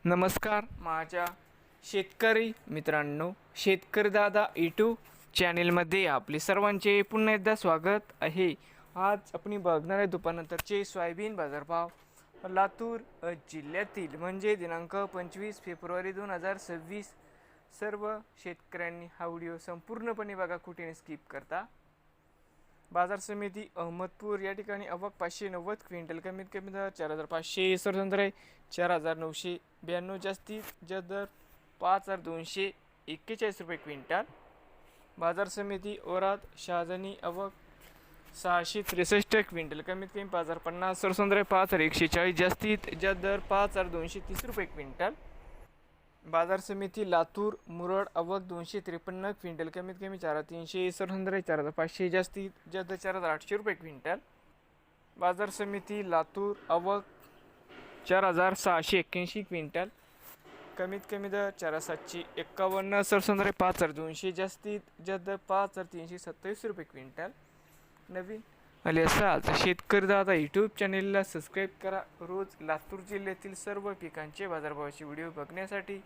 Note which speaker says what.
Speaker 1: नमस्कार माझ्या शेतकरी मित्रांनो, शेतकरी दादा यूट्यूब चॅनेलमध्ये आपले सर्वांचे पुन्हा एकदा स्वागत आहे। आज आपण बघणार आहे दुपारनंतरचे सोयाबीन बाजारभाव लातूर जिल्ह्यातील, म्हणजे दिनांक 25 फेब्रुवारी 2026। सर्व शेतकऱ्यांनी हा व्हिडिओ संपूर्णपणे बघा, कुठे स्किप करता। बाजार समिती अहमदपूर या ठिकाणी आवक 590 क्विंटल, कमीत कमी दर 4500, सर्वसाधारण आहे 4992, जास्तीत जास्त दर 5241 रुपये क्विंटल। बाजार समिती औराद शहाजनी आवक 663 क्विंटल, कमीत कमी 5050, सर्वसाधारण 5140, जास्तीत जास्त दर 5230 रुपये क्विंटल। बाजार समिती लातूर मुरड आवक 253 क्विंटल, कमीत कमी 4300, सर्वसाधारण 4500, जास्तीत जास्त 4800 रुपये क्विंटल। बाजार समिती लातूर आवक 4681 क्विंटल, कमीत कमी दर 4751, सर्वसाधारण 5200, जास्तीत जास्त दर 5327 रुपये क्विंटल। नवीन आले असाल तर शेतकरी दादा यूट्यूब चॅनेलला सबस्क्राईब करा। रोज लातूर जिल्ह्यातील सर्व पिकांचे बाजारभावाचे व्हिडिओ बघण्यासाठी।